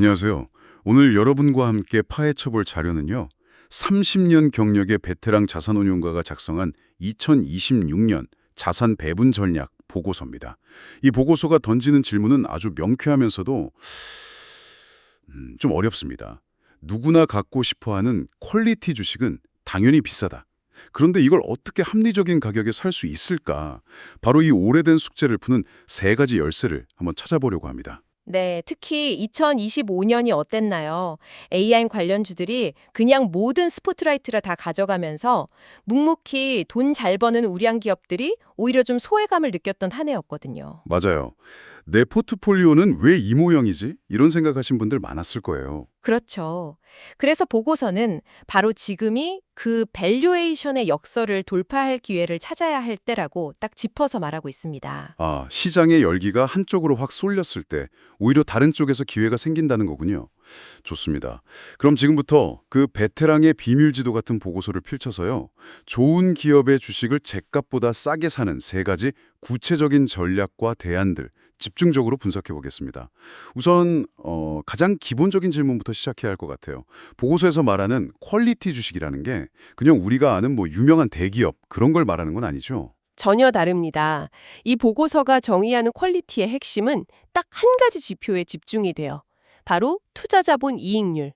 안녕하세요. 오늘 여러분과 함께 파헤쳐볼 자료는요. 30년 경력의 베테랑 자산운용가가 작성한 2026년 자산 배분 전략 보고서입니다. 이 보고서가 던지는 질문은 아주 명쾌하면서도 좀 어렵습니다. 누구나 갖고 싶어하는 퀄리티 주식은 당연히 비싸다. 그런데 이걸 어떻게 합리적인 가격에 살 수 있을까? 바로 이 오래된 숙제를 푸는 세 가지 열쇠를 한번 찾아보려고 합니다. 네, 특히 2025년이 어땠나요? AI 관련주들이 그냥 모든 스포트라이트를 다 가져가면서 묵묵히 돈 잘 버는 우량 기업들이 오히려 좀 소외감을 느꼈던 한 해였거든요. 맞아요. 내 포트폴리오는 왜 이 모양이지? 이런 생각하신 분들 많았을 거예요. 그렇죠. 그래서 보고서는 바로 지금이 그 밸류에이션의 역설을 돌파할 기회를 찾아야 할 때라고 딱 짚어서 말하고 있습니다. 아, 시장의 열기가 한쪽으로 확 쏠렸을 때 오히려 다른 쪽에서 기회가 생긴다는 거군요. 좋습니다. 그럼 지금부터 그 베테랑의 비밀지도 같은 보고서를 펼쳐서요. 좋은 기업의 주식을 제값보다 싸게 사는 세 가지 구체적인 전략과 대안들 집중적으로 분석해 보겠습니다. 우선 가장 기본적인 질문부터 시작해야 할 것 같아요. 보고서에서 말하는 퀄리티 주식이라는 게 그냥 우리가 아는 뭐 유명한 대기업 그런 걸 말하는 건 아니죠. 전혀 다릅니다. 이 보고서가 정의하는 퀄리티의 핵심은 딱 한 가지 지표에 집중이 돼요. 바로 투자자본 이익률,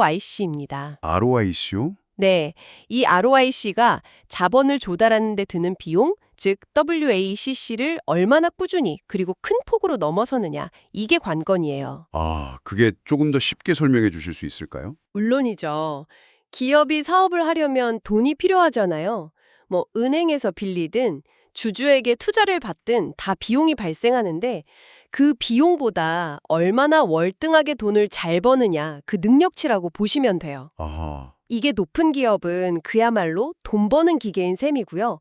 ROIC입니다. ROIC요? 네, 이 ROIC가 자본을 조달하는 데 드는 비용, 즉 WACC를 얼마나 꾸준히 그리고 큰 폭으로 넘어서느냐, 이게 관건이에요. 아, 그게 조금 더 쉽게 설명해 주실 수 있을까요? 물론이죠. 기업이 사업을 하려면 돈이 필요하잖아요. 뭐 은행에서 빌리든 주주에게 투자를 받든 다 비용이 발생하는데 그 비용보다 얼마나 월등하게 돈을 잘 버느냐 그 능력치라고 보시면 돼요. 아하. 이게 높은 기업은 그야말로 돈 버는 기계인 셈이고요.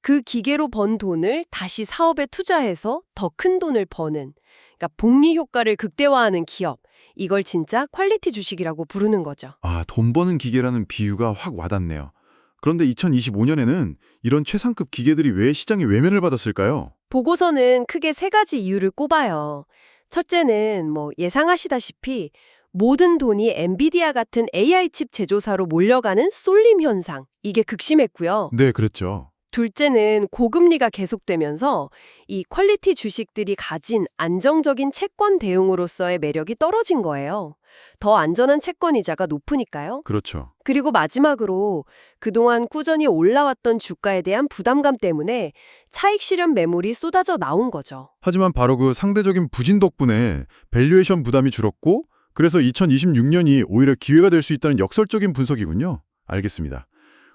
그 기계로 번 돈을 다시 사업에 투자해서 더 큰 돈을 버는, 그러니까 복리 효과를 극대화하는 기업. 이걸 진짜 퀄리티 주식이라고 부르는 거죠. 아, 돈 버는 기계라는 비유가 확 와닿네요. 그런데 2025년에는 이런 최상급 기계들이 왜 시장에 외면을 받았을까요? 보고서는 크게 세 가지 이유를 꼽아요. 첫째는 예상하시다시피 모든 돈이 엔비디아 같은 AI 칩 제조사로 몰려가는 쏠림 현상. 이게 극심했고요. 네, 그랬죠. 둘째는 고금리가 계속되면서 이 퀄리티 주식들이 가진 안정적인 채권 대응으로서의 매력이 떨어진 거예요. 더 안전한 채권 이자가 높으니까요. 그렇죠. 그리고 마지막으로 그동안 꾸준히 올라왔던 주가에 대한 부담감 때문에 차익 실현 매물이 쏟아져 나온 거죠. 하지만 바로 그 상대적인 부진 덕분에 밸류에이션 부담이 줄었고, 그래서 2026년이 오히려 기회가 될 수 있다는 역설적인 분석이군요. 알겠습니다.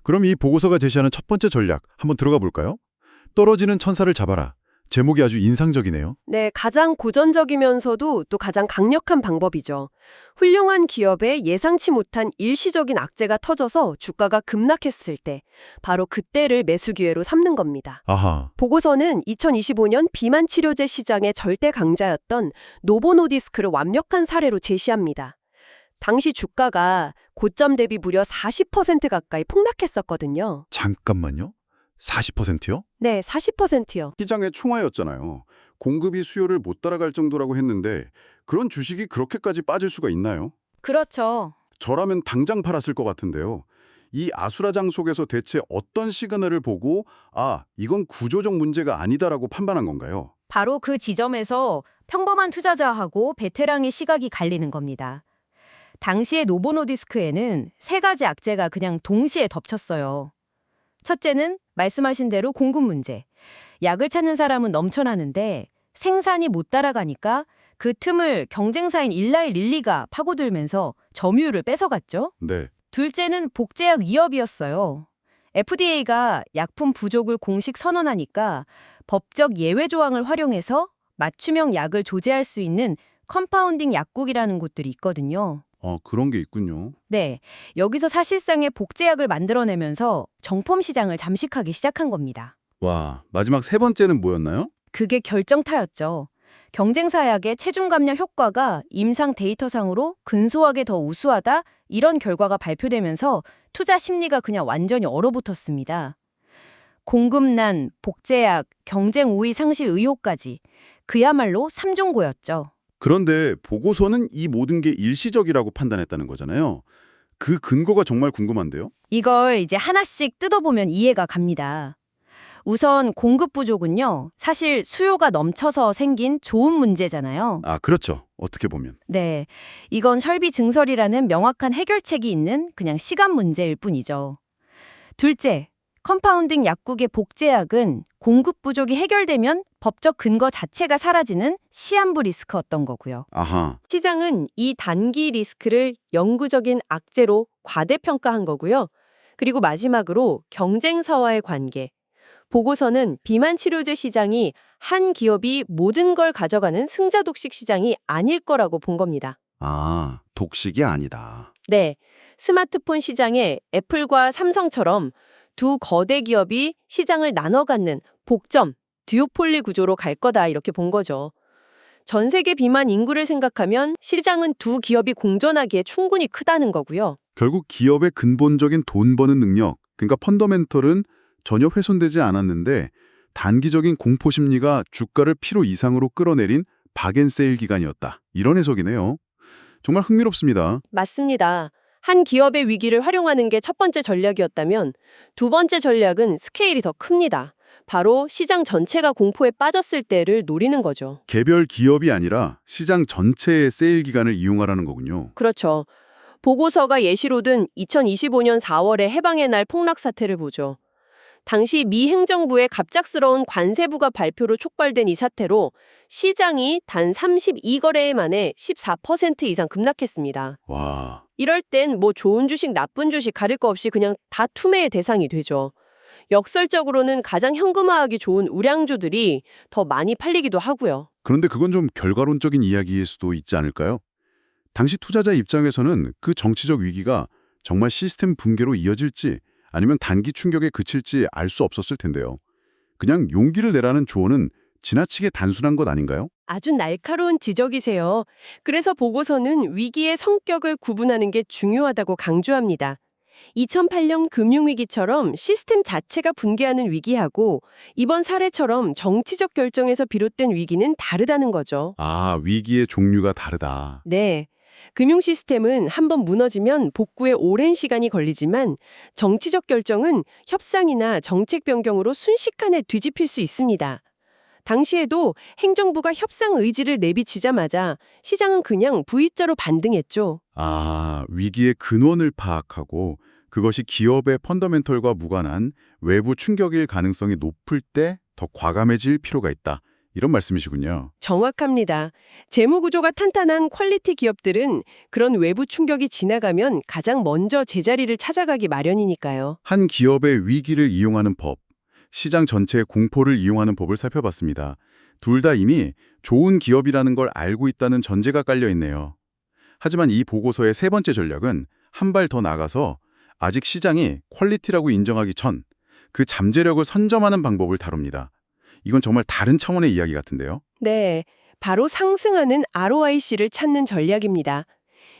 그럼 이 보고서가 제시하는 첫 번째 전략 한번 들어가 볼까요? 떨어지는 천사를 잡아라. 제목이 아주 인상적이네요. 네, 가장 고전적이면서도 또 가장 강력한 방법이죠. 훌륭한 기업에 예상치 못한 일시적인 악재가 터져서 주가가 급락했을 때, 바로 그때를 매수 기회로 삼는 겁니다. 아하. 보고서는 2025년 비만 치료제 시장의 절대 강자였던 노보노디스크를 완벽한 사례로 제시합니다. 당시 주가가 고점 대비 무려 40% 가까이 폭락했었거든요. 잠깐만요. 40%요? 네, 40%요. 시장의 총화였잖아요. 공급이 수요를 못 따라갈 정도라고 했는데 그런 주식이 그렇게까지 빠질 수가 있나요? 그렇죠. 저라면 당장 팔았을 것 같은데요. 이 아수라장 속에서 대체 어떤 시그널을 보고 아, 이건 구조적 문제가 아니다라고 판단한 건가요? 바로 그 지점에서 평범한 투자자하고 베테랑의 시각이 갈리는 겁니다. 당시의 노보노디스크에는 세 가지 악재가 그냥 동시에 덮쳤어요. 첫째는 말씀하신 대로 공급 문제. 약을 찾는 사람은 넘쳐나는데 생산이 못 따라가니까 그 틈을 경쟁사인 일라이 릴리가 파고들면서 점유율을 뺏어갔죠. 네. 둘째는 복제약 위협이었어요. FDA가 약품 부족을 공식 선언하니까 법적 예외 조항을 활용해서 맞춤형 약을 조제할 수 있는 컴파운딩 약국이라는 곳들이 있거든요. 그런 게 있군요. 네, 여기서 사실상의 복제약을 만들어내면서 정품 시장을 잠식하기 시작한 겁니다. 와, 마지막 세 번째는 뭐였나요? 그게 결정타였죠. 경쟁사 약의 체중 감량 효과가 임상 데이터상으로 근소하게 더 우수하다 이런 결과가 발표되면서 투자 심리가 그냥 완전히 얼어붙었습니다. 공급난, 복제약, 경쟁 우위 상실 의혹까지 그야말로 삼중고였죠. 그런데 보고서는 이 모든 게 일시적이라고 판단했다는 거잖아요. 그 근거가 정말 궁금한데요. 이걸 이제 하나씩 뜯어보면 이해가 갑니다. 우선 공급 부족은요, 사실 수요가 넘쳐서 생긴 좋은 문제잖아요. 아, 그렇죠. 어떻게 보면. 네, 이건 설비 증설이라는 명확한 해결책이 있는 그냥 시간 문제일 뿐이죠. 둘째, 컴파운딩 약국의 복제약은 공급 부족이 해결되면 법적 근거 자체가 사라지는 시한부 리스크였던 거고요. 아하. 시장은 이 단기 리스크를 영구적인 악재로 과대평가한 거고요. 그리고 마지막으로 경쟁사와의 관계. 보고서는 비만 치료제 시장이 한 기업이 모든 걸 가져가는 승자독식 시장이 아닐 거라고 본 겁니다. 아, 독식이 아니다. 네, 스마트폰 시장에 애플과 삼성처럼 두 거대 기업이 시장을 나눠 갖는 복점, 듀오폴리 구조로 갈 거다 이렇게 본 거죠. 전 세계 비만 인구를 생각하면 시장은 두 기업이 공존하기에 충분히 크다는 거고요. 결국 기업의 근본적인 돈 버는 능력, 그러니까 펀더멘털은 전혀 훼손되지 않았는데 단기적인 공포 심리가 주가를 피로 이상으로 끌어내린 박앤세일 기간이었다. 이런 해석이네요. 정말 흥미롭습니다. 맞습니다. 한 기업의 위기를 활용하는 게 첫 번째 전략이었다면 두 번째 전략은 스케일이 더 큽니다. 바로 시장 전체가 공포에 빠졌을 때를 노리는 거죠. 개별 기업이 아니라 시장 전체의 세일 기간을 이용하라는 거군요. 그렇죠. 보고서가 예시로 든 2025년 4월의 해방의 날 폭락 사태를 보죠. 당시 미 행정부의 갑작스러운 관세부가 발표로 촉발된 이 사태로 시장이 단 32거래일 만에 14% 이상 급락했습니다. 와, 이럴 땐 뭐 좋은 주식, 나쁜 주식 가릴 거 없이 그냥 다 투매의 대상이 되죠. 역설적으로는 가장 현금화하기 좋은 우량주들이 더 많이 팔리기도 하고요. 그런데 그건 좀 결과론적인 이야기일 수도 있지 않을까요? 당시 투자자 입장에서는 그 정치적 위기가 정말 시스템 붕괴로 이어질지 아니면 단기 충격에 그칠지 알 수 없었을 텐데요. 그냥 용기를 내라는 조언은 지나치게 단순한 것 아닌가요? 아주 날카로운 지적이세요. 그래서 보고서는 위기의 성격을 구분하는 게 중요하다고 강조합니다. 2008년 금융위기처럼 시스템 자체가 붕괴하는 위기하고 이번 사례처럼 정치적 결정에서 비롯된 위기는 다르다는 거죠. 아, 위기의 종류가 다르다. 네. 금융 시스템은 한번 무너지면 복구에 오랜 시간이 걸리지만 정치적 결정은 협상이나 정책 변경으로 순식간에 뒤집힐 수 있습니다. 당시에도 행정부가 협상 의지를 내비치자마자 시장은 그냥 V자로 반등했죠. 아, 위기의 근원을 파악하고 그것이 기업의 펀더멘털과 무관한 외부 충격일 가능성이 높을 때 더 과감해질 필요가 있다. 이런 말씀이시군요. 정확합니다. 재무 구조가 탄탄한 퀄리티 기업들은 그런 외부 충격이 지나가면 가장 먼저 제자리를 찾아가기 마련이니까요. 한 기업의 위기를 이용하는 법, 시장 전체의 공포를 이용하는 법을 살펴봤습니다. 둘 다 이미 좋은 기업이라는 걸 알고 있다는 전제가 깔려 있네요. 하지만 이 보고서의 세 번째 전략은 한 발 더 나가서 아직 시장이 퀄리티라고 인정하기 전 그 잠재력을 선점하는 방법을 다룹니다. 이건 정말 다른 차원의 이야기 같은데요. 네, 바로 상승하는 ROIC를 찾는 전략입니다.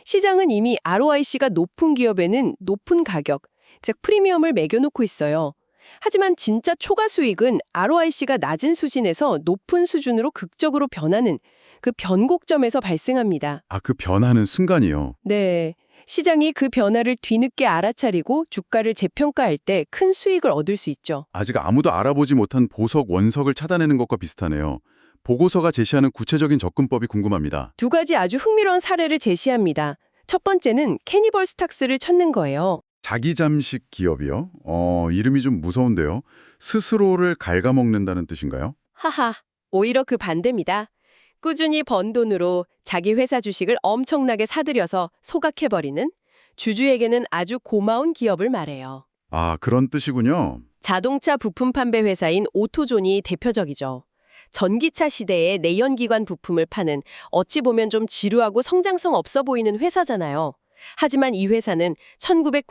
시장은 이미 ROIC가 높은 기업에는 높은 가격, 즉 프리미엄을 매겨놓고 있어요. 하지만 진짜 초과 수익은 ROIC가 낮은 수준에서 높은 수준으로 극적으로 변하는 그 변곡점에서 발생합니다. 아, 그 변하는 순간이요. 네, 시장이 그 변화를 뒤늦게 알아차리고 주가를 재평가할 때 큰 수익을 얻을 수 있죠. 아직 아무도 알아보지 못한 보석 원석을 찾아내는 것과 비슷하네요. 보고서가 제시하는 구체적인 접근법이 궁금합니다. 두 가지 아주 흥미로운 사례를 제시합니다. 첫 번째는 캐니벌 스탁스를 찾는 거예요. 자기 잠식 기업이요? 이름이 좀 무서운데요. 스스로를 갉아먹는다는 뜻인가요? 하하, 오히려 그 반대입니다. 꾸준히 번 돈으로 자기 회사 주식을 엄청나게 사들여서 소각해버리는 주주에게는 아주 고마운 기업을 말해요. 아, 그런 뜻이군요. 자동차 부품 판매 회사인 오토존이 대표적이죠. 전기차 시대에 내연기관 부품을 파는 어찌 보면 좀 지루하고 성장성 없어 보이는 회사잖아요. 하지만 이 회사는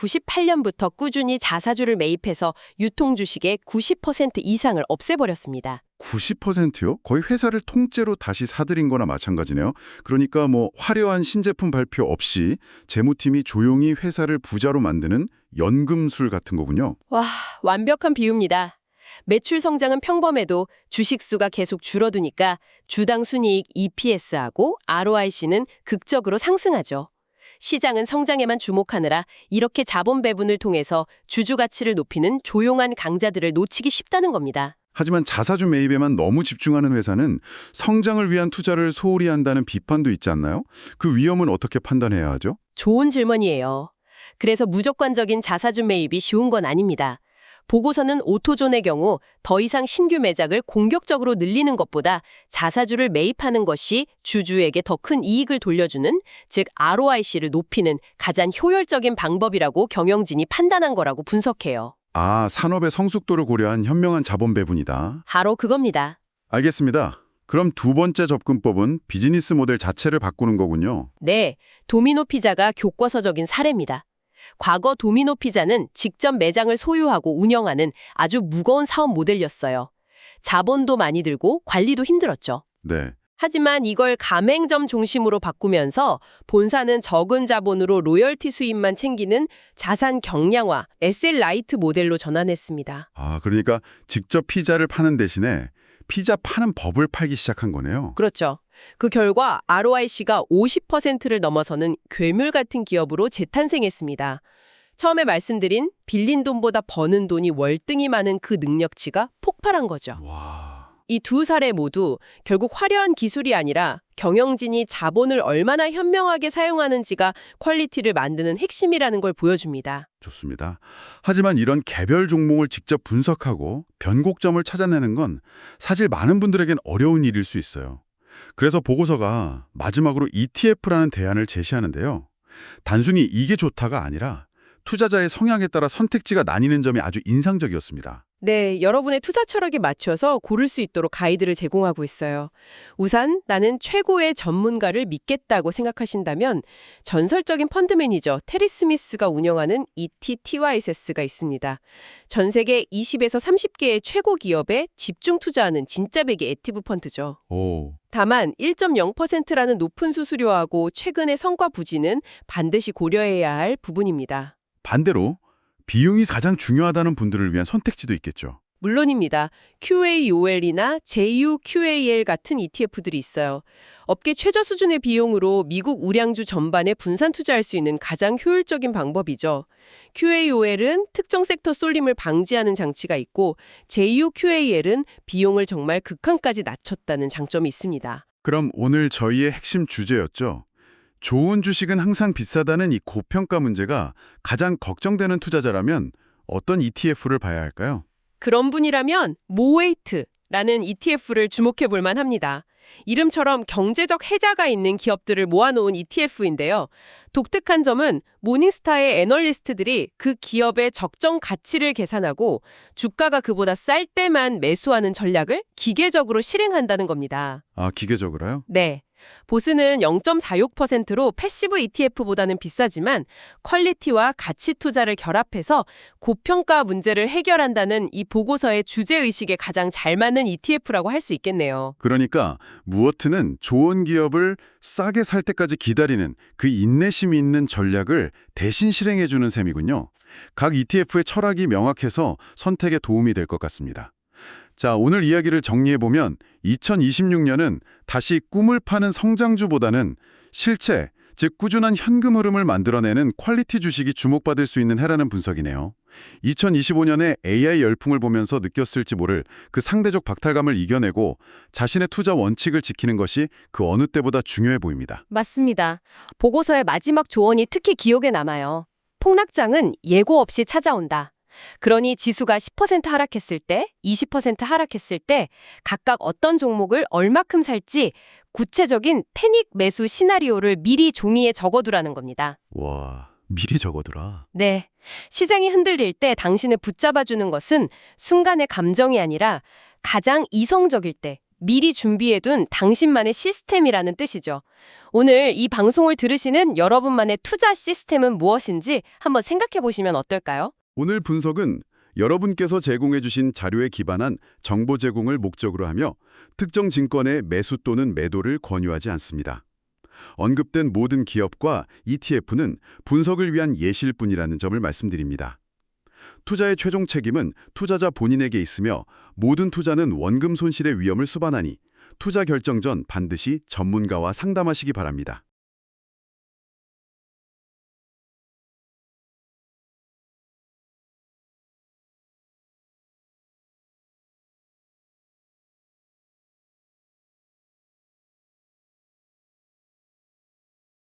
1998년부터 꾸준히 자사주를 매입해서 유통 주식의 90% 이상을 없애버렸습니다. 90%요? 거의 회사를 통째로 다시 사들인 거나 마찬가지네요. 그러니까 뭐 화려한 신제품 발표 없이 재무팀이 조용히 회사를 부자로 만드는 연금술 같은 거군요. 와, 완벽한 비유입니다. 매출 성장은 평범해도 주식수가 계속 줄어드니까 주당 순이익 EPS하고 ROIC는 극적으로 상승하죠. 시장은 성장에만 주목하느라 이렇게 자본 배분을 통해서 주주 가치를 높이는 조용한 강자들을 놓치기 쉽다는 겁니다. 하지만 자사주 매입에만 너무 집중하는 회사는 성장을 위한 투자를 소홀히 한다는 비판도 있지 않나요? 그 위험은 어떻게 판단해야 하죠? 좋은 질문이에요. 그래서 무조건적인 자사주 매입이 쉬운 건 아닙니다. 보고서는 오토존의 경우 더 이상 신규 매작을 공격적으로 늘리는 것보다 자사주를 매입하는 것이 주주에게 더 큰 이익을 돌려주는, 즉 ROIC를 높이는 가장 효율적인 방법이라고 경영진이 판단한 거라고 분석해요. 아, 산업의 성숙도를 고려한 현명한 자본 배분이다. 바로 그겁니다. 알겠습니다. 그럼 두 번째 접근법은 비즈니스 모델 자체를 바꾸는 거군요. 네, 도미노 피자가 교과서적인 사례입니다. 과거 도미노 피자는 직접 매장을 소유하고 운영하는 아주 무거운 사업 모델이었어요. 자본도 많이 들고 관리도 힘들었죠. 네. 하지만 이걸 가맹점 중심으로 바꾸면서 본사는 적은 자본으로 로열티 수입만 챙기는 자산 경량화, 에셀 라이트 모델로 전환했습니다. 아, 그러니까 직접 피자를 파는 대신에 피자 파는 법을 팔기 시작한 거네요. 그렇죠. 그 결과 ROIC가 50%를 넘어서는 괴물 같은 기업으로 재탄생했습니다. 처음에 말씀드린 빌린 돈보다 버는 돈이 월등히 많은 그 능력치가 폭발한 거죠. 와. 이 두 사례 모두 결국 화려한 기술이 아니라 경영진이 자본을 얼마나 현명하게 사용하는지가 퀄리티를 만드는 핵심이라는 걸 보여줍니다. 좋습니다. 하지만 이런 개별 종목을 직접 분석하고 변곡점을 찾아내는 건 사실 많은 분들에겐 어려운 일일 수 있어요. 그래서 보고서가 마지막으로 ETF라는 대안을 제시하는데요. 단순히 이게 좋다가 아니라 투자자의 성향에 따라 선택지가 나뉘는 점이 아주 인상적이었습니다. 네, 여러분의 투자 철학에 맞춰서 고를 수 있도록 가이드를 제공하고 있어요. 우선 나는 최고의 전문가를 믿겠다고 생각하신다면 전설적인 펀드 매니저 테리 스미스가 운영하는 ETTYS가 있습니다. 전 세계 20에서 30개의 최고 기업에 집중 투자하는 진짜 배기 액티브 펀드죠. 오. 다만 1.0%라는 높은 수수료하고 최근의 성과 부진은 반드시 고려해야 할 부분입니다. 반대로 비용이 가장 중요하다는 분들을 위한 선택지도 있겠죠. 물론입니다. QAOL이나 JUQAL 같은 ETF들이 있어요. 업계 최저 수준의 비용으로 미국 우량주 전반에 분산 투자할 수 있는 가장 효율적인 방법이죠. QAOL은 특정 섹터 쏠림을 방지하는 장치가 있고 JUQAL은 비용을 정말 극한까지 낮췄다는 장점이 있습니다. 그럼 오늘 저희의 핵심 주제였죠. 좋은 주식은 항상 비싸다는 이 고평가 문제가 가장 걱정되는 투자자라면 어떤 ETF를 봐야 할까요? 그런 분이라면 모웨이트라는 ETF를 주목해 볼 만합니다. 이름처럼 경제적 해자가 있는 기업들을 모아놓은 ETF인데요. 독특한 점은 모닝스타의 애널리스트들이 그 기업의 적정 가치를 계산하고 주가가 그보다 쌀 때만 매수하는 전략을 기계적으로 실행한다는 겁니다. 아, 기계적으로요? 네. 보스는 0.46%로 패시브 ETF보다는 비싸지만 퀄리티와 가치 투자를 결합해서 고평가 문제를 해결한다는 이 보고서의 주제의식에 가장 잘 맞는 ETF라고 할 수 있겠네요. 그러니까 무어트는 좋은 기업을 싸게 살 때까지 기다리는 그 인내심이 있는 전략을 대신 실행해주는 셈이군요. 각 ETF의 철학이 명확해서 선택에 도움이 될 것 같습니다. 자, 오늘 이야기를 정리해보면 2026년은 다시 꿈을 파는 성장주보다는 실체, 즉 꾸준한 현금 흐름을 만들어내는 퀄리티 주식이 주목받을 수 있는 해라는 분석이네요. 2025년에 AI 열풍을 보면서 느꼈을지 모를 그 상대적 박탈감을 이겨내고 자신의 투자 원칙을 지키는 것이 그 어느 때보다 중요해 보입니다. 맞습니다. 보고서의 마지막 조언이 특히 기억에 남아요. 폭락장은 예고 없이 찾아온다. 그러니 지수가 10% 하락했을 때, 20% 하락했을 때 각각 어떤 종목을 얼마큼 살지 구체적인 패닉 매수 시나리오를 미리 종이에 적어두라는 겁니다. 와, 미리 적어두라. 네. 시장이 흔들릴 때 당신을 붙잡아주는 것은 순간의 감정이 아니라 가장 이성적일 때 미리 준비해둔 당신만의 시스템이라는 뜻이죠. 오늘 이 방송을 들으시는 여러분만의 투자 시스템은 무엇인지 한번 생각해 보시면 어떨까요? 오늘 분석은 여러분께서 제공해 주신 자료에 기반한 정보 제공을 목적으로 하며 특정 증권의 매수 또는 매도를 권유하지 않습니다. 언급된 모든 기업과 ETF는 분석을 위한 예시일 뿐이라는 점을 말씀드립니다. 투자의 최종 책임은 투자자 본인에게 있으며 모든 투자는 원금 손실의 위험을 수반하니 투자 결정 전 반드시 전문가와 상담하시기 바랍니다.